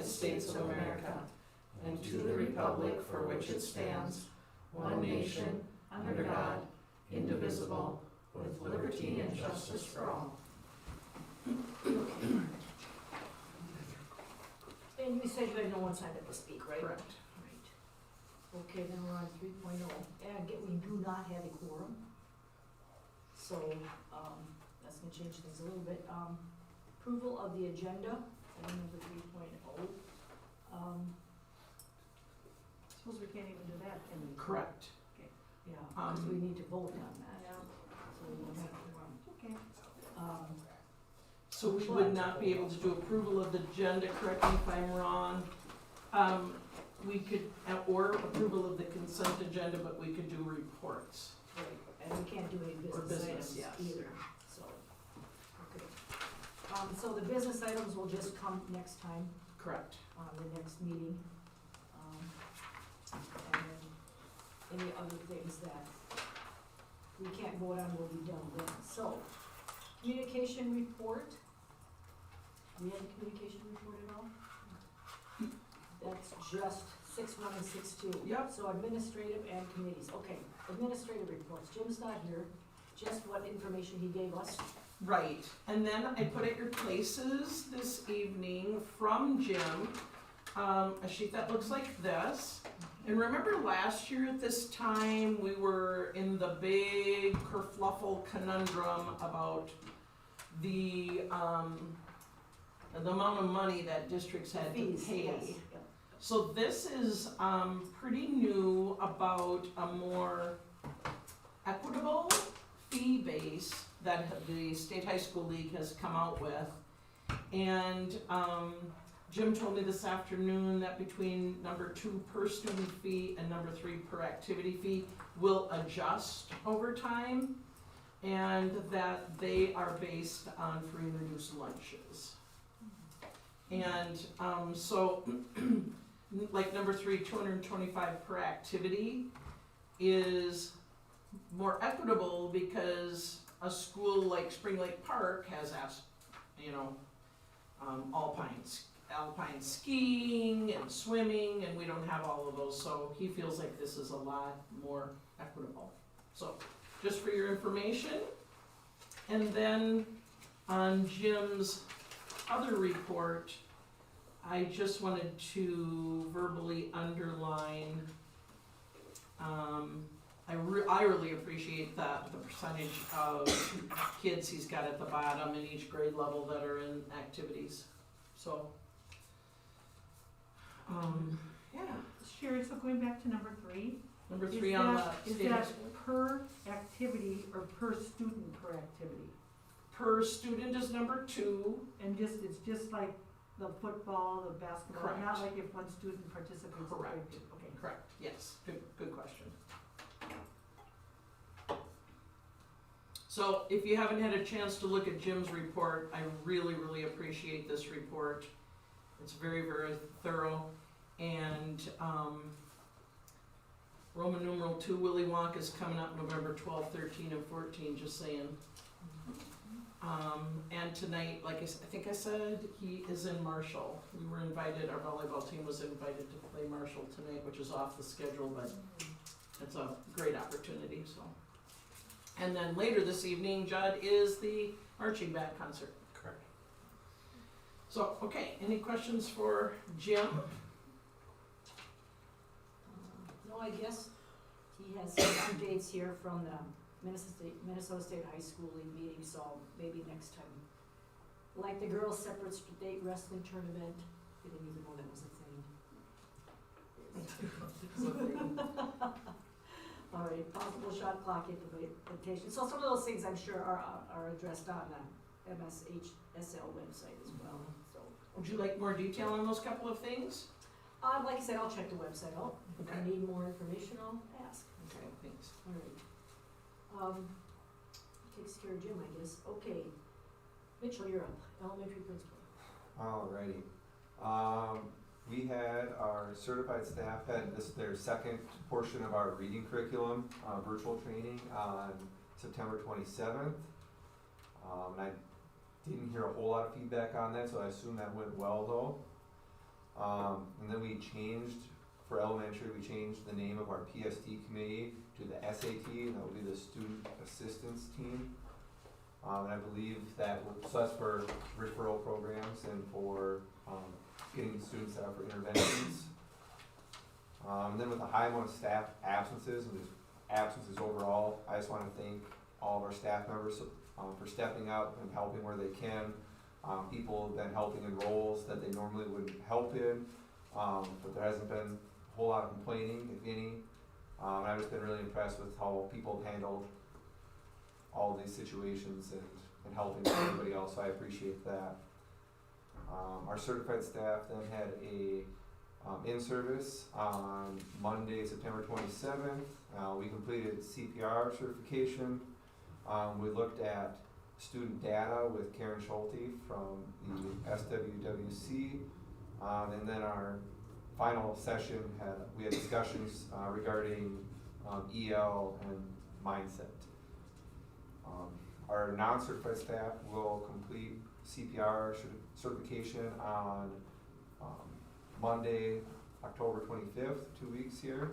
United States of America and to the republic for which it stands, one nation, under God, indivisible, with liberty and justice for all. And you said you had no one signed up to speak, right? Correct. Right. Okay, then we're on 3.0. And again, we do not have a quorum. So, that's gonna change things a little bit. Approval of the agenda, item number 3.0. Suppose we can't even do that, can we? Correct. Yeah, because we need to vote on that. So we don't have a quorum. Okay. So we would not be able to do approval of the agenda, correct me if I'm wrong. We could, or approval of the consent agenda, but we could do reports. Right, and we can't do any Or business business, items yes. either, so, okay. So the business items will just come next time, Correct. the next meeting. And then any other things that we can't vote on will be done then. So, communication report. Do we have a communication report at all? That's just 6.1 and 6.2. Yep. So administrative and committees, okay, administrative reports, Jim's not here, just what information he gave us. Right, and then I put at your places this evening from Jim, a sheet that looks like this. And remember last year at this time, we were in the big kerfluffle conundrum about the amount of money that districts had to Fees, pay. yes, yep. So this is pretty new about a more equitable fee base that the State High School League has come out with. And Jim told me this afternoon that between number 2 per student fee and number 3 per activity fee will adjust over time, and that they are based on free and reduced lunches. And so like number 3, 225 per activity is more equitable because a school like Spring Lake Park has asked, alpine skiing and swimming, and we don't have all of those, so he feels like this is a lot more equitable. So, just for your information. And then on Jim's other report, I just wanted to verbally underline, I really appreciate the percentage of kids he's got at the bottom in each grade level that are in activities. So, yeah. Sherry, so going back to number 3. Number 3 on the Is state that per activity or per student per activity? per student is number 2. And it's just like the football, the basketball, Correct. not like if one student participates. in Correct. Okay. Correct, yes, good question. So if you haven't had a chance to look at Jim's report, I really, really appreciate this report. It's very, very thorough, and Roman numeral 2 Willy Wonka is coming up November 12, 13, and 14, just saying. And tonight, like I think I said, he is in Marshall. We were invited, our volleyball team was invited to play Marshall tonight, which is off the schedule, but it's a great opportunity, so. And then later this evening, Judd, is the marching band concert. Correct. So, okay, any questions for Jim? No, I guess he has some updates here from the Minnesota State High School League meeting, so maybe next time. Like the girls' separate state wrestling tournament, I didn't even know that was a thing. All right, possible shot clock implementation, so some of those things I'm sure are addressed on the MSHSL website as well, so. Would you like more detail on those couple of things? Like I said, I'll check the website out, if I Okay. need more information, I'll ask. Okay, thanks. All right. Takes care of Jim, I guess. Okay. Mitchell, you're up. Elementary principal. Alrighty. We had our certified staff had their second portion of our reading curriculum, virtual training on September 27th. I didn't hear a whole lot of feedback on that, so I assume that went well though. And then we changed, for elementary, we changed the name of our PST committee to the SAT, and that will be the Student Assistance Team. And I believe that, so that's for referral programs and for, getting students set up for interventions. And then with the high amount of staff absences and just absences overall, I just wanna thank all of our staff members, for stepping up and helping where they can. People have been helping in roles that they normally wouldn't help in, but there hasn't been a whole lot of complaining, if any. And I've just been really impressed with how people have handled all these situations and helping everybody else, so I appreciate that. Our certified staff then had a in-service on Monday, September 27th. We completed CPR certification. We looked at student data with Karen Schulte from the SWWC. And then our final session we had discussions regarding EL and mindset. Our non-certified staff will complete CPR certification on Monday, October 25th, 2 weeks here.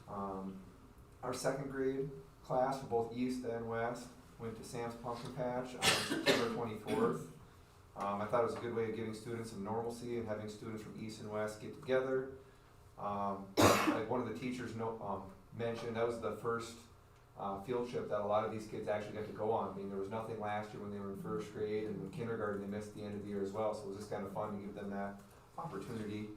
Our second grade class for both East and West went to Sam's Pumpkin Patch on September 24th. I thought it was a good way of giving students some normalcy and having students from East and West get together. Like one of the teachers mentioned, that was the first field trip that a lot of these kids actually got to go on. I mean, there was nothing last year when they were in first grade, and in kindergarten they missed the end of the year as well, so it was just kind of fun to give them that opportunity.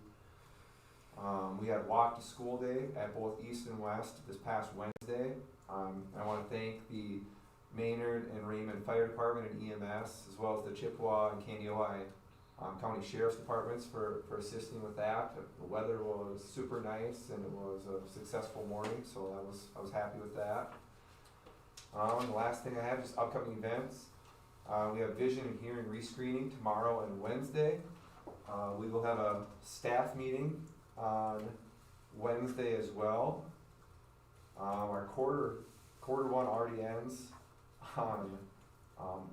We had walk to school day at both East and West this past Wednesday. I want to thank the Maynard and Raymond Fire Department and EMS, as well as the Chippewa and Kandiyohi County Sheriff's Departments for assisting with that. The weather was super nice and it was a successful morning, so I was happy with that. The last thing I have is upcoming events. We have vision and hearing rescreening tomorrow and Wednesday. We will have a staff meeting on Wednesday as well. Our quarter one already ends on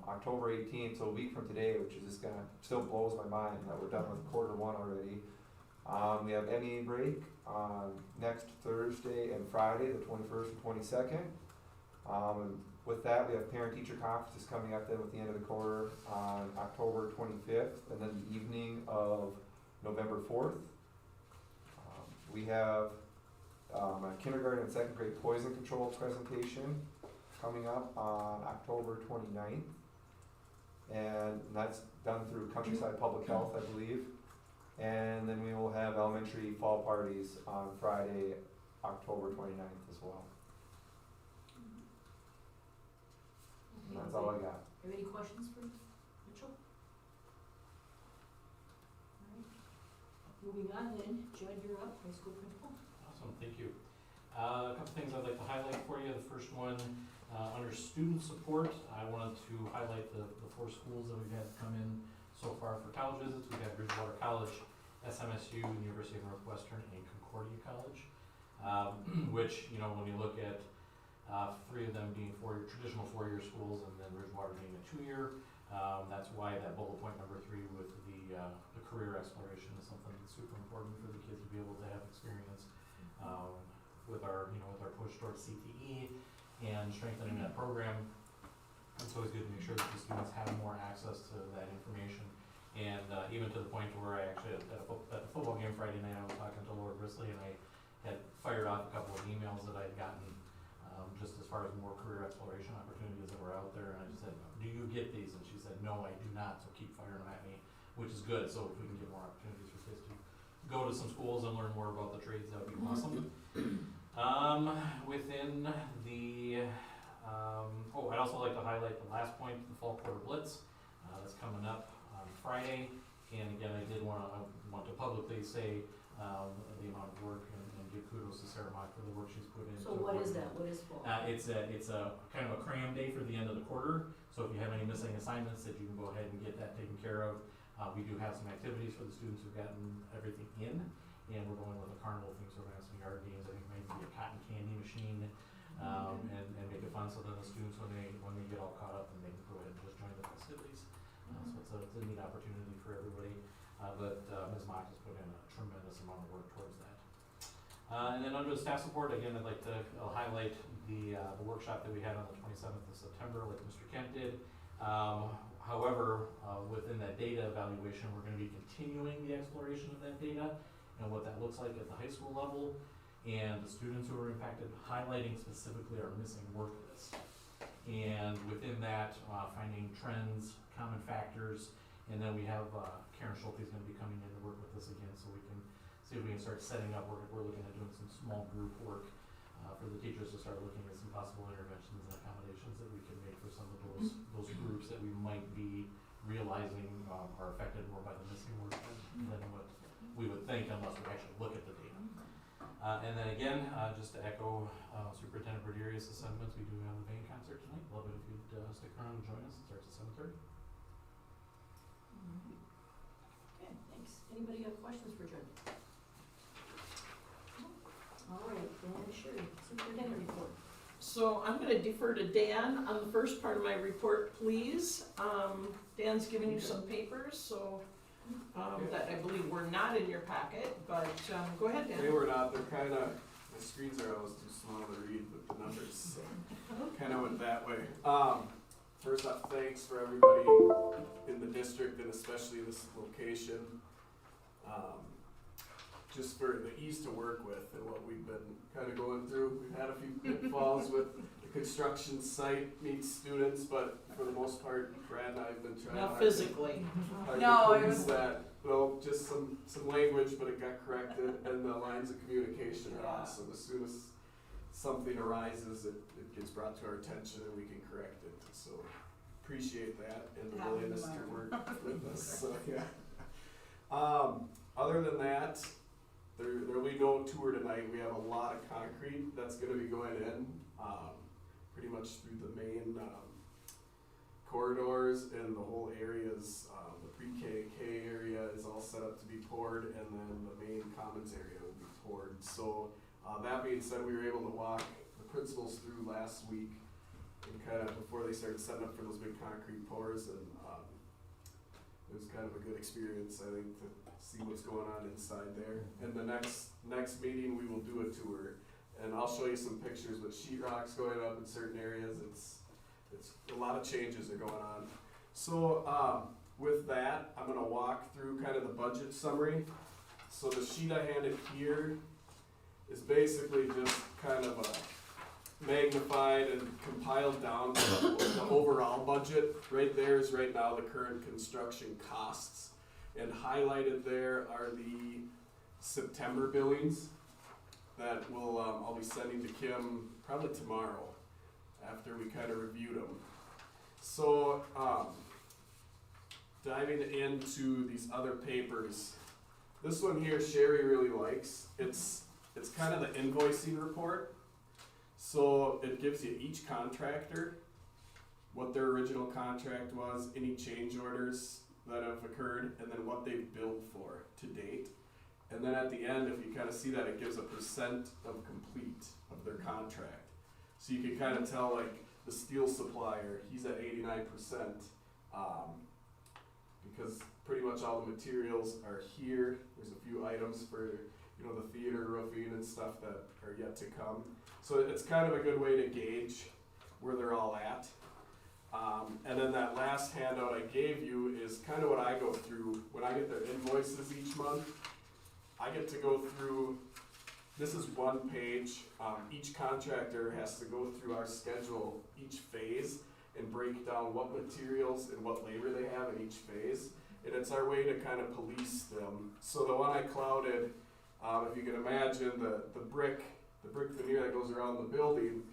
October 18th, so a week from today, which is just still blows my mind that we're done with quarter one already. We have MEA break next Thursday and Friday, the 21st and 22nd. And with that, we have parent-teacher conferences coming up then with the end of the quarter on October 25th, and then the evening of November 4th. We have a kindergarten and second grade poison control presentation coming up on October 29th. And that's done through Countryside Public Health, I believe. And then we will have elementary fall parties on Friday, October 29th as well. And that's all I got. Have any questions for Mitchell? Alright, moving on then, Judd, you're up, high school principal. Awesome, thank you. A couple things I'd like to highlight for you. The first one, under student support, I wanted to highlight the 4 schools that we've had come in so far for college visits. We've had Bridgewater College, SMSU, University of Northwestern, and Concordia College, which, you know, when you look at 3 of them being traditional 4-year schools, and then Bridgewater being a 2-year, that's why that bullet point number 3 with the career exploration is something that's super important for the kids to be able to have experience with our push towards CTE and strengthening that program. It's always good to make sure that the students have more access to that information, and even to the point where I actually at the football game Friday night, I was talking to Laura Brisley, and I had fired off a couple of emails that I had gotten just as far as more career exploration opportunities that were out there, and I just said, do you get these? And she said, no, I do not, so keep firing them at me, which is good. So if we can get more opportunities for kids to go to some schools and learn more about the trades, that would be awesome. Within the, I'd also like to highlight the last point, the Fall Quarter Blitz. That's coming up on Friday. And again, I did want to publicly say the amount of work and give kudos to Sarah Mock for the work she's put in. So what is that? What is fall? It's a kind of a cram day for the end of the quarter. So if you have any missing assignments, that you can go ahead and get that taken care of. We do have some activities for the students who've gotten everything in, and we're going with a carnival theme, so we're gonna have some yard games. I think maybe a cotton candy machine, and make it fun so then the students, when they get all caught up, and they can go ahead and just join the festivities. So it's a neat opportunity for everybody. but Ms. Mock has put in a tremendous amount of work towards that. And then under the staff support, again, I'd like to highlight the workshop that we had on the 27th of September, like Mr. Kent did. However, within that data evaluation, we're going to be continuing the exploration of that data and what that looks like at the high school level, and the students who are impacted, highlighting specifically our missing work list. And within that, finding trends, common factors, and then we have Karen Schulte is going to be coming in to work with us again, so we can see if we can start setting up. We're looking at doing some small group work for the teachers to start looking at some possible interventions and accommodations that we can make for some of those groups that we might be realizing are affected more by the missing work than what we would think unless we actually look at the data. And then again, just to echo Superintendent Berderius' sentiments, we do have the band concert tonight. Love it if you'd stick around and join us. It starts at 7:30. Okay, thanks. Anybody have questions for Jen? All right, then Sherry, superintendent report. So I'm gonna defer to Dan on the first part of my report, please. Dan's given you some papers, so, that I believe were not in your packet, but, go ahead, Dan. They were not, they're kinda, the screens are always too small to read with the numbers, so kinda went that way. First off, thanks for everybody in the district and especially this location. Just for the ease to work with and what we've been kinda going through. We've had a few pitfalls with the construction site meets students, but for the most part, Brad and I have been trying Not hard physically. no, it was that. Well, just some language, but it got corrected, and the lines of communication are awesome. As soon as something arises, it gets brought to our attention and we can correct it. So appreciate that and the willingness to work with us. So yeah. Other than that, there will be no tour tonight. We have a lot of concrete that's going to be going in, pretty much through the main corridors and the whole areas. The pre-K area is all set up to be poured, and then the main commons area will be poured. So that being said, we were able to walk the principals through last week and kind of before they started setting up for those big concrete pours, and it was kind of a good experience, I think, to see what's going on inside there. And the next meeting, we will do a tour, and I'll show you some pictures with sheetrock's going up in certain areas. It's a lot of changes are going on. So with that, I'm gonna walk through kind of the budget summary. So the sheet I handed here is basically just kind of a magnified and compiled down the overall budget. Right there is right now the current construction costs, and highlighted there are the September billings that will I'll be sending to Kim probably tomorrow after we kind of reviewed them. So diving into these other papers, this one here Sherry really likes. It's kind of the invoicing report. So it gives you each contractor, what their original contract was, any change orders that have occurred, and then what they've billed for to date. And then at the end, if you kind of see that, it gives a percent of complete of their contract. So you can kind of tell, like, the steel supplier, he's at 89%, because pretty much all the materials are here. There's a few items for, the theater roofing and stuff that are yet to come. So it's kind of a good way to gauge where they're all at. And then that last handout I gave you is kind of what I go through when I get their invoices each month. I get to go through, this is one page. Each contractor has to go through our schedule each phase and break down what materials and what labor they have in each phase. And it's our way to kind of police them. So the one I clouded, if you can imagine the brick veneer that goes around the building,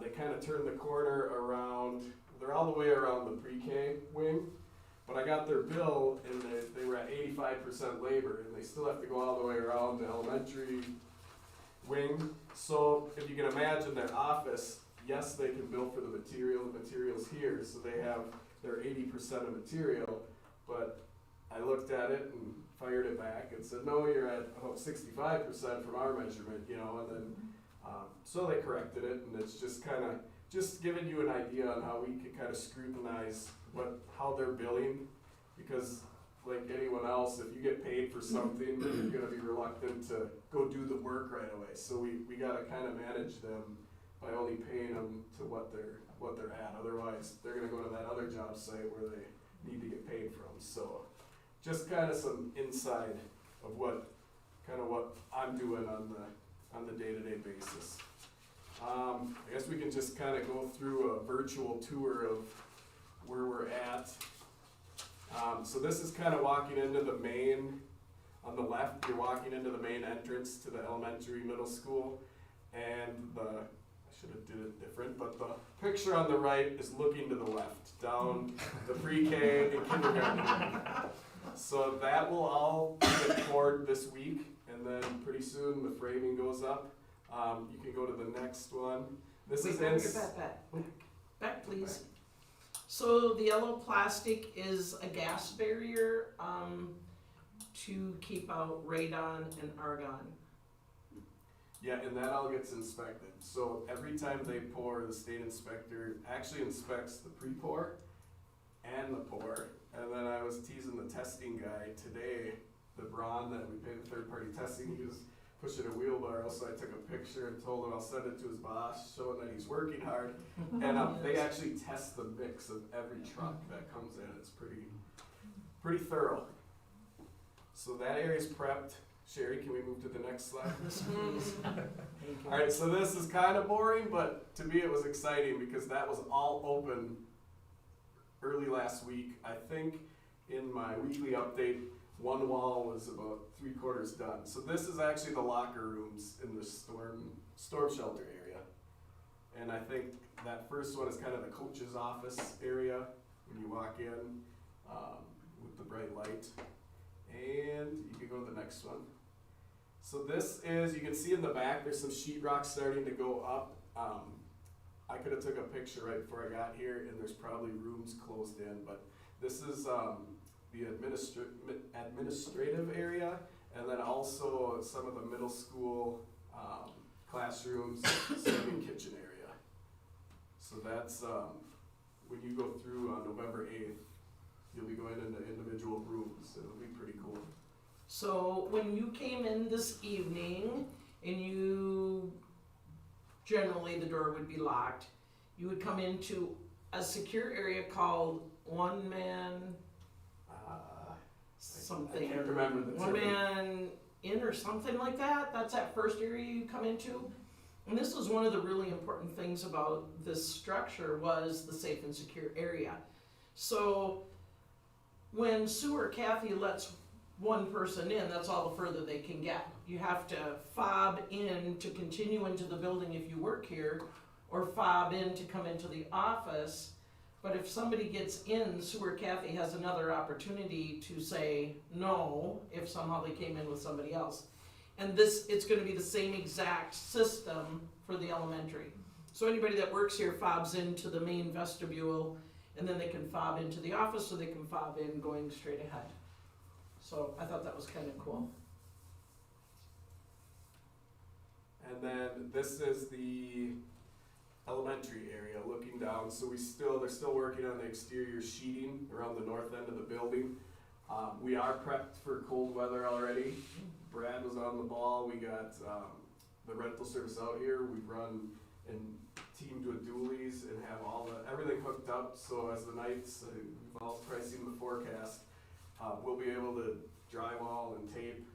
they kind of turn the corner around, they're all the way around the pre-K wing, but I got their bill and they were at 85% labor, and they still have to go all the way around the elementary wing. So if you can imagine their office, yes, they can bill for the materials here, so they have their 80% of material, but I looked at it and fired it back and said, no, you're at about 65% from our measurement, and then, so they corrected it, and it's just kind of, just giving you an idea on how we could kind of scrutinize how they're billing, because like anyone else, if you get paid for something, you're gonna be reluctant to go do the work right away. So we gotta kind of manage them by only paying them to what they're at. Otherwise, they're gonna go to that other job site where they need to get paid from. So just kind of some insight of what I'm doing on the day-to-day basis. I guess we can just kind of go through a virtual tour of where we're at. So this is kind of walking into the main, on the left, you're walking into the main entrance to the elementary middle school. And I should have did it different, but the picture on the right is looking to the left, down the pre-K and kindergarten. So that will all get poured this week, and then pretty soon the framing goes up. You can go to the next one. This is Back, please. So the yellow plastic is a gas barrier to keep out radon and argon. Yeah, and that all gets inspected. So every time they pour, the state inspector actually inspects the pre-pour and the pour. And then I was teasing the testing guy today, the Braun that we pay the third-party testing, he was pushing a wheelbarrow, so I took a picture and told him I'll send it to his boss, showing that he's working hard. And they actually test the mix of every truck that comes in. It's pretty thorough. So that area's prepped. Sherry, can we move to the next slide? This please. Alright, so this is kind of boring, but to me it was exciting because that was all open early last week. I think in my weekly update, one wall was about 3/4 done. So this is actually the locker rooms in the storm shelter area. And I think that first one is kind of the coach's office area when you walk in with the bright light. And you can go to the next one. So this is, you can see in the back, there's some sheetrock starting to go up. I could have took a picture right before I got here, and there's probably rooms closed in, but this is the administrative area, and then also some of the middle school classrooms, swimming kitchen area. So that's, when you go through on November 8th, you'll be going into individual rooms. It'll be pretty cool. So when you came in this evening and generally the door would be locked, you would come into a secure area called One Man something. I can't remember the One term. Man Inn or something like that. That's that first area you come into. And this was one of the really important things about this structure was the safe and secure area. So when Sue or Kathy lets one person in, that's all the further they can get. You have to fob in to continue into the building if you work here, or fob in to come into the office. But if somebody gets in, Sue or Kathy has another opportunity to say no if somehow they came in with somebody else. And it's gonna be the same exact system for the elementary. So anybody that works here fobs into the main vestibule, and then they can fob into the office, or they can fob in going straight ahead. So I thought that was kind of cool. And then this is the elementary area looking down. So they're still working on the exterior sheeting around the north end of the building. We are prepped for cold weather already. Brad was on the ball. We got the rental service out here. We've run and teamed with Dooley's and have everything hooked up. So as the nights, we've all pricing the forecast. We'll be able to drywall and tape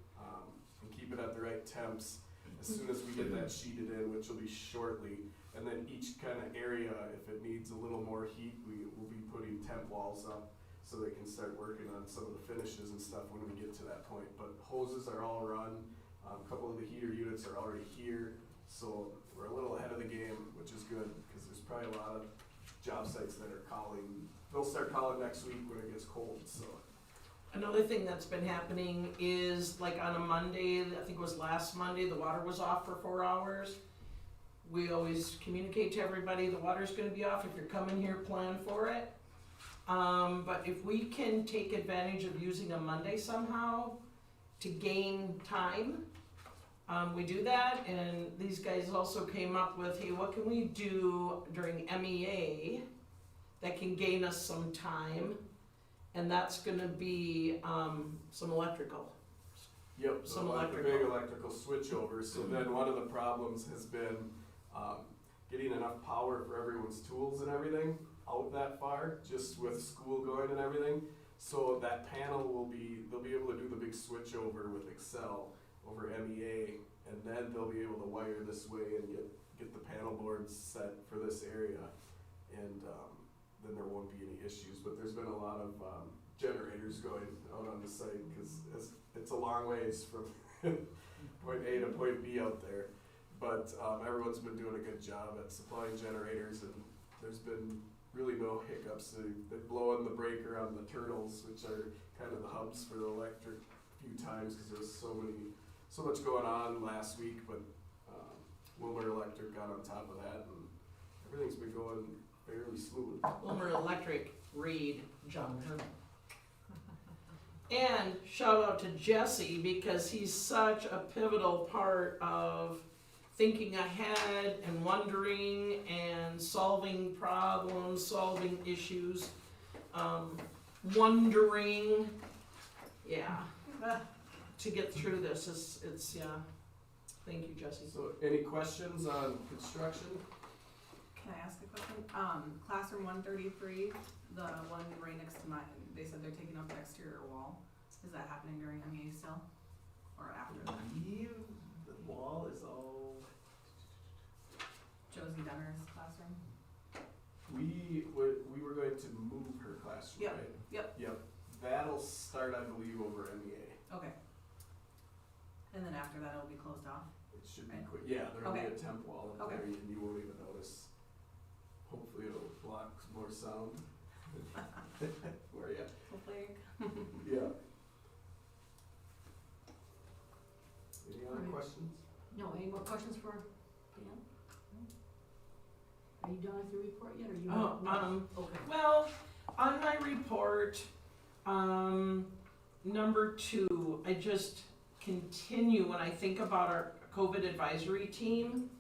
and keep it at the right temps as soon as we get that sheeted in, which will be shortly. And then each kind of area, if it needs a little more heat, we will be putting temp walls up so they can start working on some of the finishes and stuff when we get to that point. But hoses are all run. A couple of the heater units are already here. So we're a little ahead of the game, which is good because there's probably a lot of job sites that are calling. They'll start calling next week when it gets cold. So Another thing that's been happening is like on a Monday, I think it was last Monday, the water was off for 4 hours. We always communicate to everybody the water's gonna be off. If you're coming here, plan for it. But if we can take advantage of using a Monday somehow to gain time, we do that. And these guys also came up with, hey, what can we do during MEA that can gain us some time? and that's gonna be, some electrical. Yep, Some so like the big electrical. electrical switchover, so then one of the problems has been, getting enough power for everyone's tools and everything out that far, just with school going and everything. So that panel they'll be able to do the big switchover with Excel over MEA, and then they'll be able to wire this way and get the panel boards set for this area. And, then there won't be any issues, but there's been a lot of, generators going out on the site, cause it's a long ways from point A to point B out there. But, everyone's been doing a good job at supplying generators, and there's been really no hiccups. They've blown the breaker on the Turtles, which are kind of the hubs for the electric, a few times, cause there was so much going on last week, but, Wilmer Electric got on top of that, and everything's been going fairly smooth. Wilmer Electric, Reed, John Herman. And shout out to Jesse, because he's such a pivotal part of thinking ahead and wondering and solving problems, solving issues, wondering, yeah, to get through this, it's, yeah. Thank you, Jesse. So, any questions on construction? Can I ask a question? Classroom 133, the one right next to mine, they said they're taking up the exterior wall. Is that happening during MEA still? Or after that? The wall is all. Josie Denner's classroom? We were going to move her classroom, Yep, right? yep. Yep, that'll start, I believe, over MEA. Okay. And then after that, it'll be closed off? It should be Right. quick, yeah, there'll be Okay. a temp wall in Okay. there and you won't even notice. Hopefully it'll block some more sound. Where, yeah, Hopefully. yeah. Any other Alright. questions? No, any more questions for Dan? Are you done with your report yet, or you? Oh, no. Okay. well, on my report, number 2, I just continue when I think about our COVID advisory team.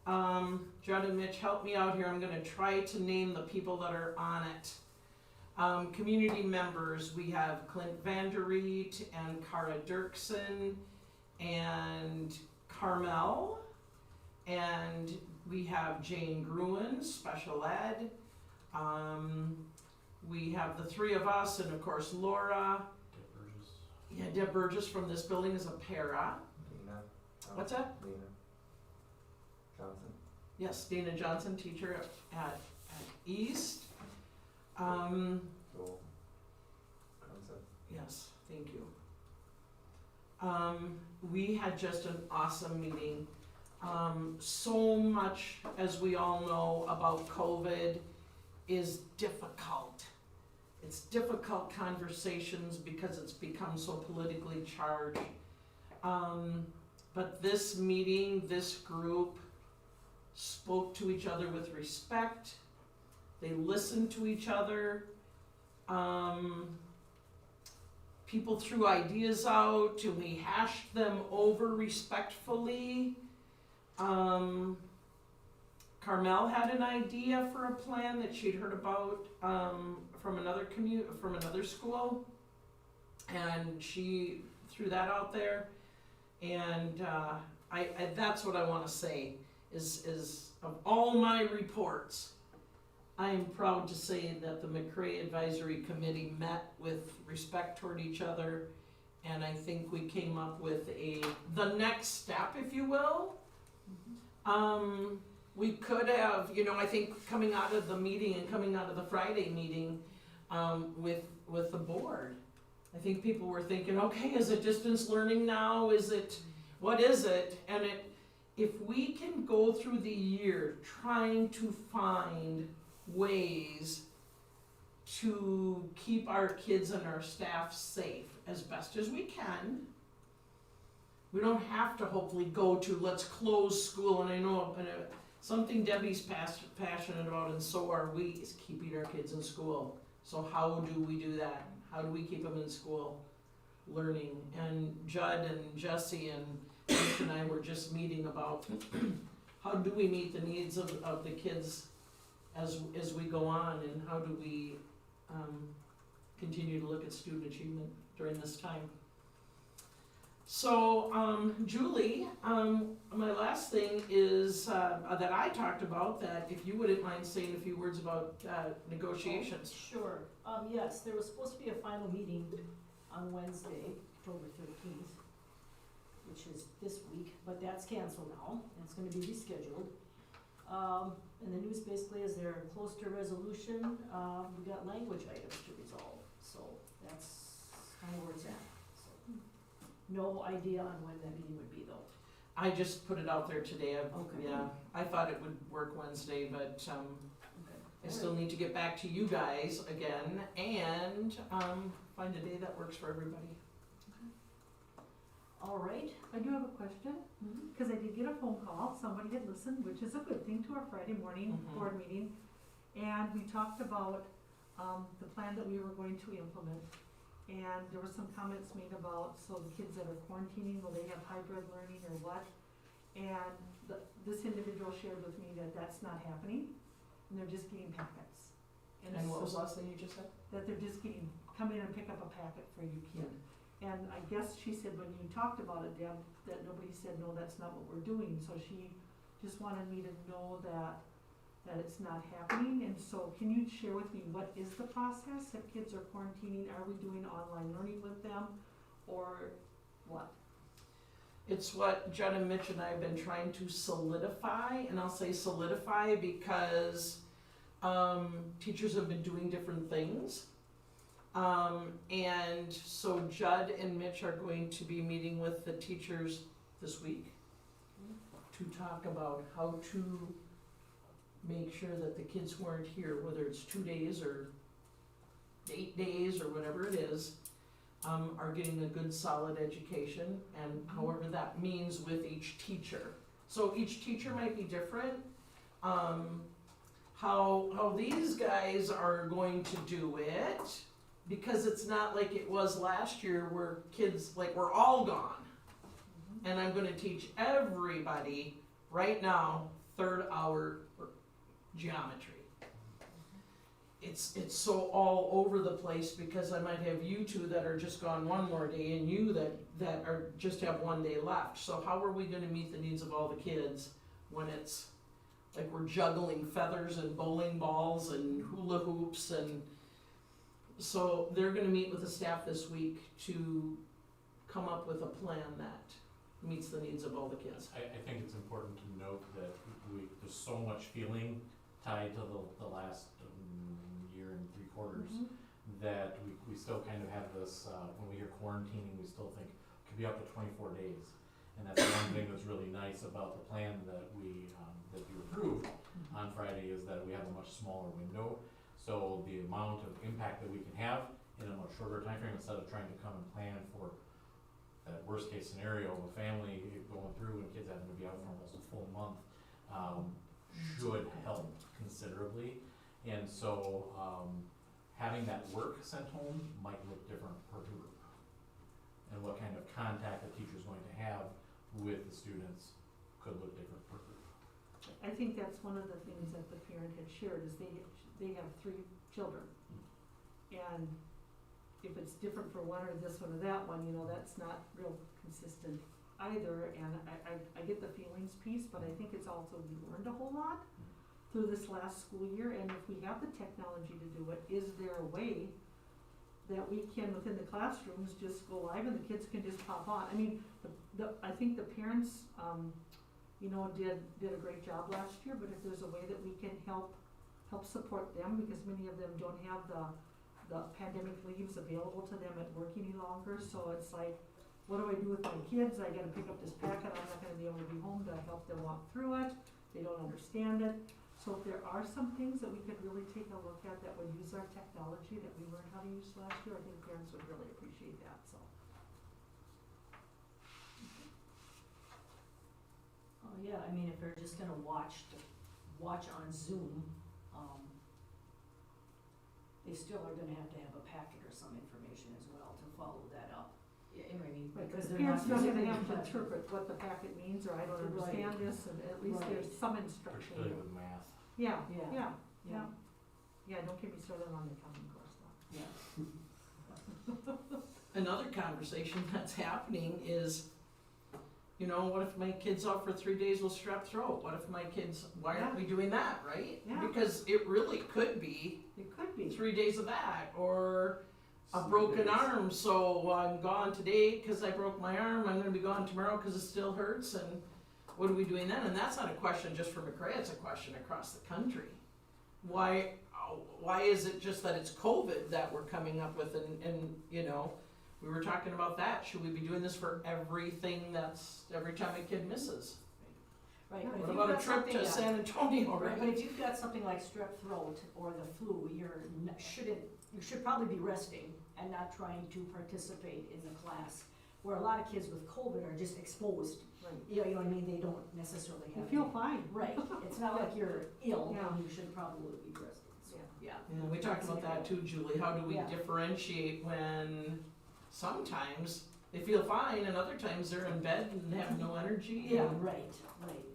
Judd and Mitch, help me out here. I'm gonna try to name the people that are on it. Community members, we have Clint Vanderreet and Cara Dirksen and Carmel. And we have Jane Gruen, special ed. We have the 3 of us, and of course Laura. Deb Burgess. Yeah, Deb Burgess from this building is a para. Dana. What's that? Dana Johnson. Yes, Dana Johnson, teacher at East. Joel Concept. Yes, thank you. We had just an awesome meeting. So much, as we all know, about COVID is difficult. It's difficult conversations because it's become so politically charged. But this meeting, this group spoke to each other with respect. They listened to each other. People threw ideas out and we hashed them over respectfully. Carmel had an idea for a plan that she'd heard about from another school, and she threw that out there. And I that's what I want to say is of all my reports, I am proud to say that the McCray Advisory Committee met with respect toward each other, and I think we came up with the next step, if you will. We could have, I think coming out of the meeting and coming out of the Friday meeting with the board, I think people were thinking, okay, is it distance learning now? What is it? And if we can go through the year trying to find ways to keep our kids and our staff safe as best as we can. We don't have to hopefully go to let's close school, and I know something Debbie's passionate about, and so are we, is keeping our kids in school. So how do we do that? How do we keep them in school learning? And Judd and Jesse and Mitch and I were just meeting about how do we meet the needs of the kids as we go on, and how do we continue to look at student achievement during this time. So, Julie, my last thing is, that I talked about, that if you wouldn't mind saying a few words about, negotiations. Sure, yes, there was supposed to be a final meeting on Wednesday, October 13th, which is this week, but that's canceled now, and it's gonna be rescheduled. And the news basically is they're close to resolution, we got language items to resolve, so that's kinda where it's at, so. No idea on when that meeting would be though. I just put it out there today, Okay. yeah, I thought it would work Wednesday, but, Okay. I still need to get back to you guys again and, find a day that works for everybody. All right. I do have a question, because I did get a phone call, somebody had listened, which is a good thing, to our Friday morning Mhm. board meeting. And we talked about, the plan that we were going to implement. And there were some comments made about, so the kids that are quarantining, will they have hybrid learning or what? And this individual shared with me that that's not happening, and they're just getting packets. And what was the so- last thing you just said? that they're just getting, come in and pick up a packet for your kid. And I guess she said when you talked about it, Deb, that nobody said, no, that's not what we're doing, so she just wanted me to know that it's not happening, and so can you share with me, what is the process? If kids are quarantining, are we doing online learning with them, or what? It's what Judd and Mitch and I have been trying to solidify, and I'll say solidify because, teachers have been doing different things. And so Judd and Mitch are going to be meeting with the teachers this week to talk about how to make sure that the kids who aren't here, whether it's 2 days or 8 days or whatever it is, are getting a good solid education, and however that means with each teacher. So each teacher might be different. How these guys are going to do it, because it's not like it was last year where kids, like, were all gone. And I'm gonna teach everybody right now, 3rd hour geometry. It's so all over the place, because I might have you two that are just gone one more day, and you that are just have 1 day left. So how are we gonna meet the needs of all the kids when it's like we're juggling feathers and bowling balls and hula hoops? And so they're gonna meet with the staff this week to come up with a plan that meets the needs of all the kids. I think it's important to note that there's so much feeling tied to the last year and 3 quarters, that we still kind of have this, when we hear quarantining, we still think it could be up to 24 days. And that's one thing that's really nice about the plan that that you approved on Friday, is that we have a much smaller window. So the amount of impact that we can have in a much shorter time frame, instead of trying to come and plan for that worst case scenario of a family going through and kids having to be out for almost a full month, should help considerably. And so, having that work sent home might look different per group. And what kind of contact the teacher's going to have with the students could look different per group. I think that's one of the things that the parent had shared, is they have 3 children. And if it's different for one or this one or that one, that's not real consistent either. And I get the feelings piece, but I think it's also, we learned a whole lot through this last school year, and if we have the technology to do it, is there a way that we can, within the classrooms, just go live and the kids can just pop on? I mean, I think the parents, did a great job last year, but if there's a way that we can help support them, because many of them don't have the pandemic leaves available to them at work any longer, so it's like, what do I do with my kids? I gotta pick up this packet, I'm not gonna be able to be home to help them walk through it, they don't understand it. So if there are some things that we could really take a look at that would use our technology that we learned how to use last year, I think parents would really appreciate that, so. Oh, yeah, I mean, if they're just gonna watch on Zoom, they still are gonna have to have a packet or some information as well to follow that up. Yeah, I mean, Right, because the they're not parents don't using gonna the have to platform. interpret what the packet means, or I don't Right. understand this, and at least there's some instruction. Particularly with math. Yeah, Yeah. yeah, yeah. Yeah, don't get me started on the accounting course though. Yeah. Another conversation that's happening is, what if my kid's out for 3 days with strep throat? What if my kids, why aren't we doing that, right? Yeah. Because it really could be It could be. 3 days of that, or a Some broken days. arm, so I'm gone today because I broke my arm, I'm gonna be gone tomorrow because it still hurts, and what are we doing then? And that's not a question just for McRae, it's a question across the country. Why is it just that it's COVID that we're coming up with, and we were talking about that, should we be doing this for everything every time a kid misses? Right, Yeah. but if What you've about a got trip something to that- San Antonio, Right, but right? if you've got something like strep throat or the flu, you should probably be resting and not trying to participate in the class. Where a lot of kids with COVID are just exposed, Right. you know what I mean, they don't necessarily You have. feel any- fine. Right, it's not like you're ill Yeah. and you should probably be resting, so, yeah. Yeah, we talked about that too, Julie, how do we Yeah. differentiate when sometimes they feel fine and other times they're in bed and have no energy? Yeah, and- right.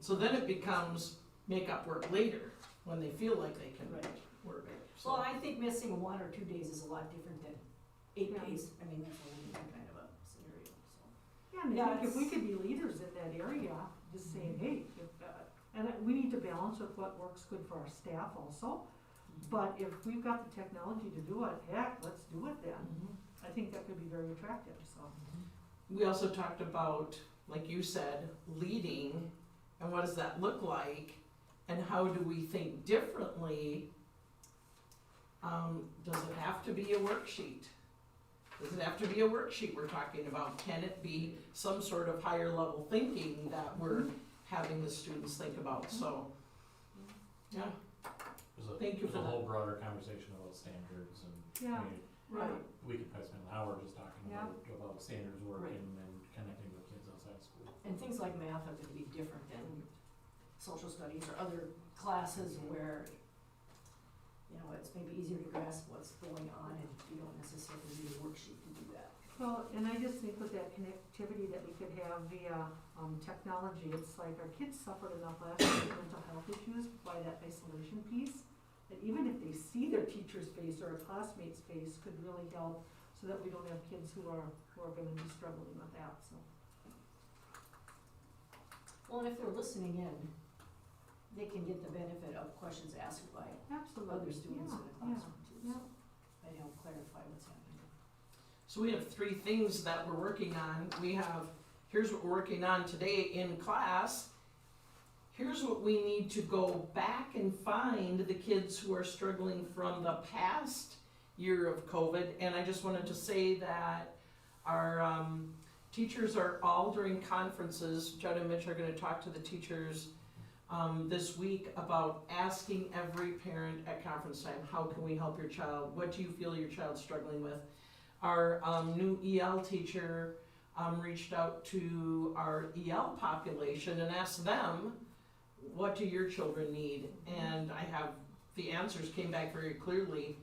So then it becomes make up work later, when they feel like they can Right. work. Well, So, I think missing 1 or 2 days is a lot different than 8 Yeah. days, I mean, that's a whole different kind of a scenario, so. Yeah, and Yeah, I think if we it's- could be leaders in that area, just saying, hey, we need to balance with what works good for our staff also. But if we've got the technology to do it, heck, let's do it then. Mhm. I think that could be very attractive, so. we also talked about, like you said, leading, and what does that look like? And how do we think differently? Does it have to be a worksheet? Does it have to be a worksheet we're talking about? Can it be some sort of higher level thinking that we're having the students think about? So, yeah, Thank you There's for a that. whole broader conversation about standards and, Yeah. I mean, Right. we could probably spend an hour just talking Yeah. about standards work Right. and connecting with kids outside of school. And things like math are gonna be different than social studies or other classes where, it's maybe easier to grasp what's going on and you don't necessarily need a worksheet to do that. Well, and I just think with that connectivity that we could have via, technology, it's like our kids suffered enough last year with mental health issues by that isolation piece. That even if they see their teacher's face or a classmate's face could really help, so that we don't have kids who are gonna be struggling with that, so. Well, and if they're listening in, they can get the benefit of questions asked by Absolutely. other students in the Yeah, classroom too, yeah. so might help clarify what's happening. so we have 3 things that we're working on. Here's what we're working on today in class. Here's what we need to go back and find the kids who are struggling from the past year of COVID. And I just wanted to say that our teachers are all during conferences. Judd and Mitch are gonna talk to the teachers this week about asking every parent at conference time, how can we help your child? What do you feel your child's struggling with? Our new EL teacher reached out to our EL population and asked them, what do your children need? And the answers came back very clearly: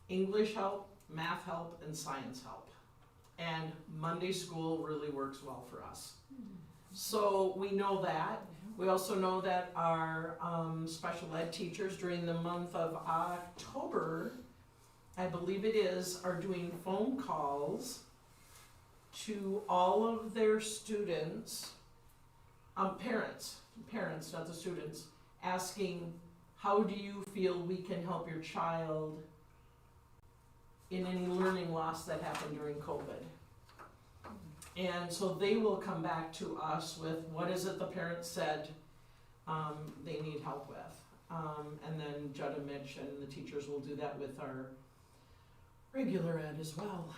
English help, math help, and science help. And Monday school really works well for us. So we know that. We also know that our special ed teachers during the month of October, I believe it is, are doing phone calls to all of their students, parents, not the students, asking, how do you feel we can help your child in any learning loss that happened during COVID? And so they will come back to us with what is it the parents said they need help with. And then Judd and Mitch and the teachers will do that with our regular ed as well.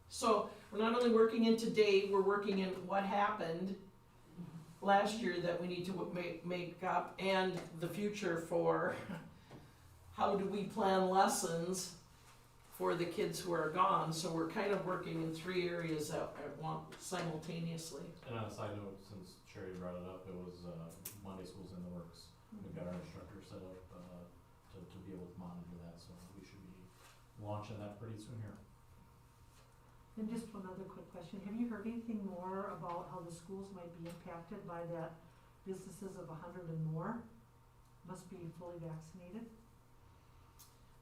So we're not only working in today, we're working in what happened last year that we need to make up, and the future for how do we plan lessons for the kids who are gone. So we're kind of working in 3 areas at once simultaneously. And on a side note, since Sherry brought it up, it was, Monday school's in the works. We've got our instructor set up, to be able to monitor that, so we should be launching that pretty soon here. And just one other quick question, have you heard anything more about how the schools might be impacted by that businesses of 100 and more must be fully vaccinated?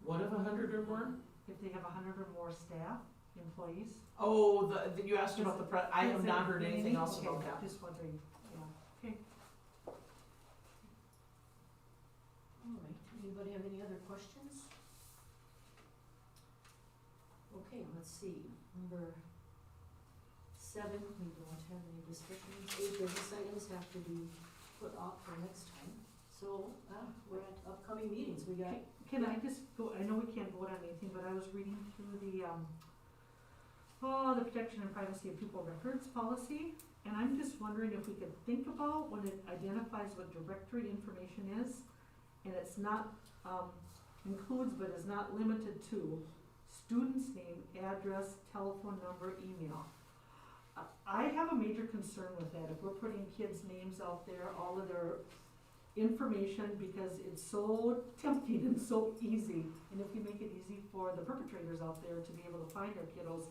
What if 100 or more? If they have 100 or more staff, employees? Oh, you asked about the I have Has not it heard been anything any? else Okay, about that. Just wondering, yeah, okay. All right, anybody have any other questions? Okay, let's see, number 7, we don't have any discussions. 8 business items have to be put off for next time. So, we're at upcoming meetings, we got, Can I just go, I know we can't vote on anything, but I was reading through the protection and privacy of people records policy, and I'm just wondering if we could think about when it identifies what directory information is, and it's not, includes but is not limited to student's name, address, telephone number, email. I have a major concern with that, if we're putting kids' names out there, all of their information, because it's so tempting and so easy, and if we make it easy for the perpetrators out there to be able to find our kiddos,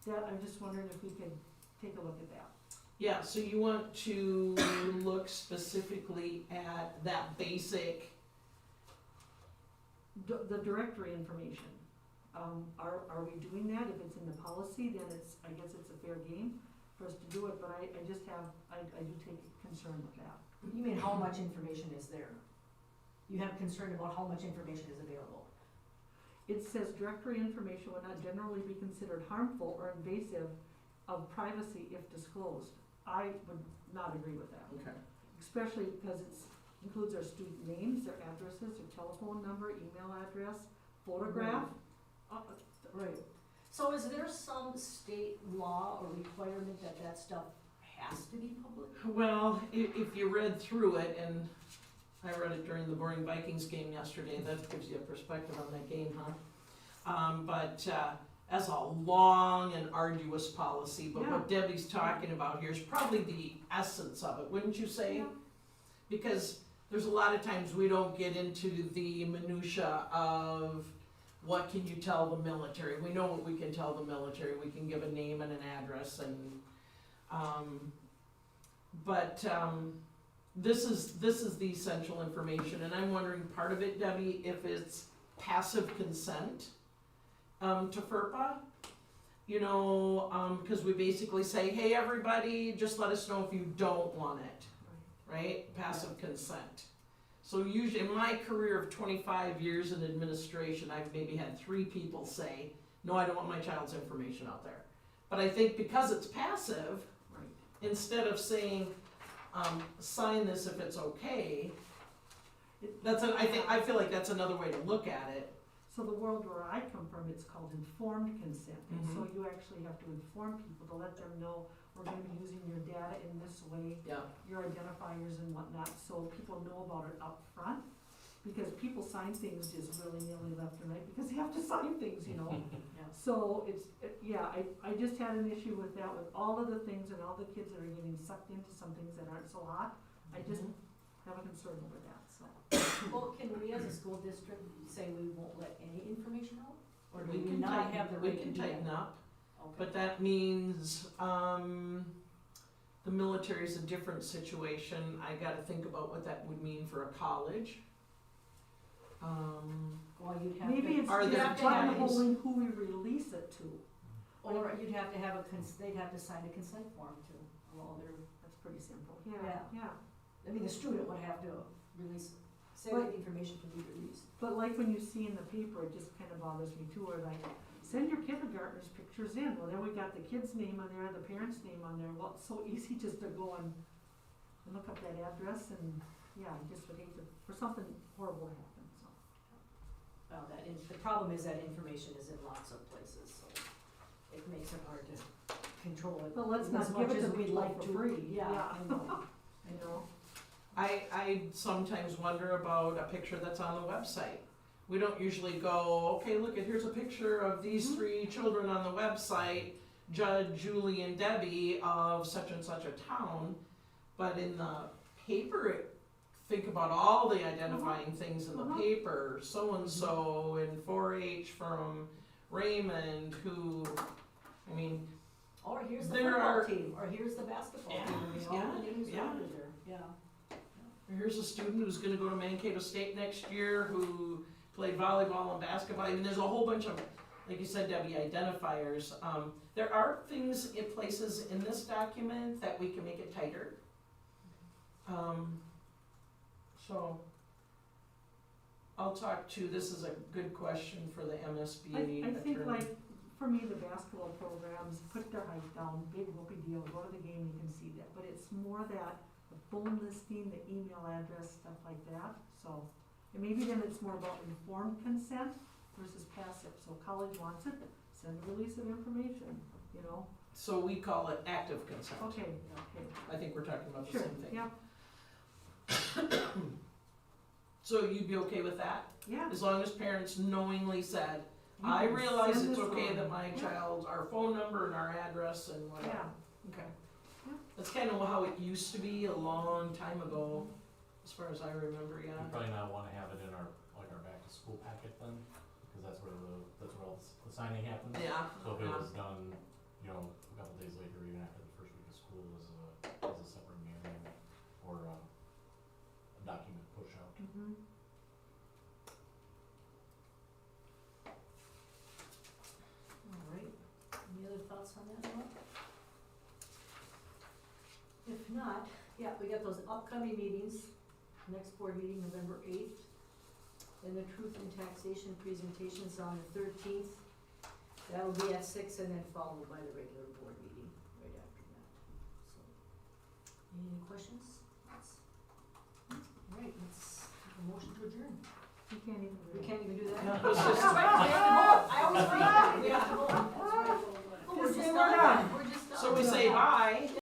that, I'm just wondering if we could take a look at that. Yeah, so you want to look specifically at that basic, The directory information, are we doing that? If it's in the policy, then it's, I guess it's a fair game for us to do it, but I just have, I do take concern with that. you mean how much information is there? You have concern about how much information is available? It says directory information would not generally be considered harmful or invasive of privacy if disclosed. I would not agree with that, okay. especially because it includes our student names, their addresses, their telephone number, email address, photograph. Right. So is there some state law or requirement that that stuff has to be public? Well, if you read through it, and I read it during the Boring Vikings game yesterday, that gives you a perspective on that game, huh? But as a long and arduous policy, but what Debbie's talking about here is probably the essence of it, wouldn't you say? Yeah. Because there's a lot of times we don't get into the minutia of what can you tell the military. We know what we can tell the military. We can give a name and an address, and this is the essential information, and I'm wondering, part of it, Debbie, if it's passive consent to FERPA, you know, because we basically say, hey, everybody, just let us know if you don't want it, right? Passive consent. So usually, in my career of 25 years in administration, I've maybe had 3 people say, no, I don't want my child's information out there. But I think because it's passive, instead of saying, sign this if it's okay, I feel like that's another way to look at it. So the world where I come from, it's called informed consent, and so Mhm. you actually have to inform people to let them know we're gonna be using your data in this way, Yeah. your identifiers and whatnot, so people know about it up front. Because people sign things just willy-nilly left and right, because they have to sign things, you know. Yeah. So it's, I just had an issue with that, with all of the things and all the kids that are getting sucked into some things that aren't so hot. I just have a concern over that, so. Well, can we as a school district say we won't let any information out? Or do we can not tighten- have the we right to can do that? tighten up, Okay. but that means, the military's a different situation. I gotta think about what that would mean for a college. Well, you'd have Maybe to, it's Are just there times- buttonholing who we release it to. or you'd have to have they'd have to sign a consent form too. Well, That's pretty simple. Yeah. Yeah. I mean, the student would have to release, say that the information can be released. But like when you see in the paper, it just kind of bothers me too, where like, send your kindergartners pictures in. Well, then we got the kid's name on there, the parent's name on there. Well, it's so easy just to go and look up that address, and, yeah, I just would hate for something horrible to happen, so. Well, the problem is that information is in lots of places, so it makes it hard to control it. But let's as not much give it as to we'd people like for to. free. Yeah, Yeah. I know, I know. I sometimes wonder about a picture that's on the website. We don't usually go, okay, look, here's a picture of these 3 children on the website, Judd, Julie, and Debbie of such and such a town. But in the paper, think about all the identifying things in the paper, so-and-so in 4-H from Raymond, who, I mean, Or here's the There football are- team, or here's the basketball Yeah, team, you know, yeah, the names are yeah. under there, yeah. here's a student who's gonna go to Mankato State next year who played volleyball and basketball. I mean, there's a whole bunch of, like you said, Debbie, identifiers. There are things in places in this document that we can make it tighter. So I'll talk to, this is a good question for the MSBA attorney. I think like, for me, the basketball programs, put their height down, big whoopee deal, go to the game, you can see that, but it's more that, the phone listing, the email address, stuff like that, so. And maybe then it's more about informed consent versus passive, so college wants it, send a release of information, you know? So we call it active consent. Okay, I think we're talking about the sure, same thing. yeah, So you'd be okay with that? yeah. As long as parents knowingly said, You I can realize send it's this okay on. that my Yeah. child, our phone number and our address and whatever. Yeah, Okay. Yeah. That's kind of how it used to be a long time ago, as far as I remember, We yeah. probably not wanna have it in our, like our back to school packet then, because that's where all the signing happens. Yeah. So if it yeah. was done, you know, a couple days later, even after the first week of school, as a separate mailing or a document push out. mhm. All right, any other thoughts on that one? If not, yeah, we got those upcoming meetings, next board meeting, November 8th. Then the truth in taxation presentations on the 13th. That'll be at 6 and then followed by the regular board meeting right after that. So, any questions? All right, let's have a motion to adjourn. You can't even. We can't even do that? No, it's just- That's right, we have to vote. I always forget. We have to vote. That's right. Oh, we're Just just say we're done. done. We're just done. So we say bye.